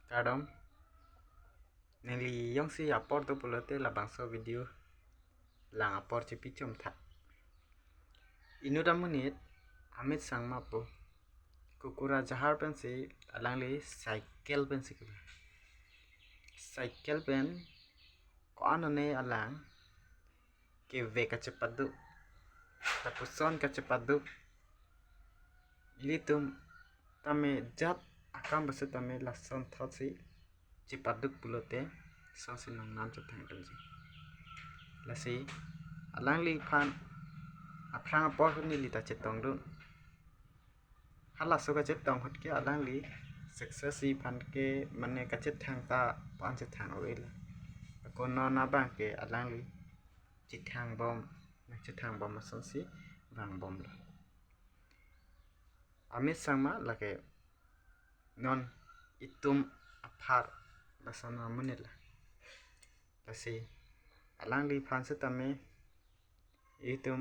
Kadang neli yang si upload tu pulote la bangsa video lang upload cepi com tak. Inu dah menit amit sang mapo kukura jahar pen si alang li cycle pen si kena. Cycle pen ko anone alang ke ve ka cepat du tapos son ka cepat du litum tame jat akam bese tame la son thot si cepat du pulote son si nang nam cetang pen si la si alang li pan aprang apor ni li ta cetong du hala so ka cetong hot ke alang li success si pan ke mane ka cetang ta pan cetang oi la ko no na bang ke alang li cetang bom na cetang bom ma son si bang bom la amit sama la ke non itum apar la sana menit la si alang li pan se tame itum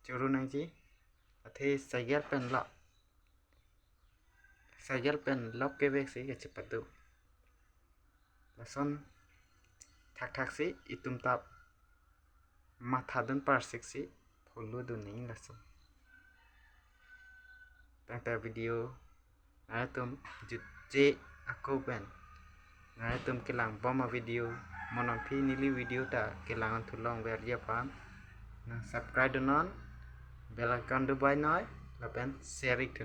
churu nang ji athe cycle pen lock ke vek si ke cepat tu la son thak si itum tap matha dun par si follow du ning la son tang video ngai tum je aku pen ngai tum kelang bom video monon phi nili video ta kelang thulong ver dia pam na subscribe non bell icon du bai noi la pen share it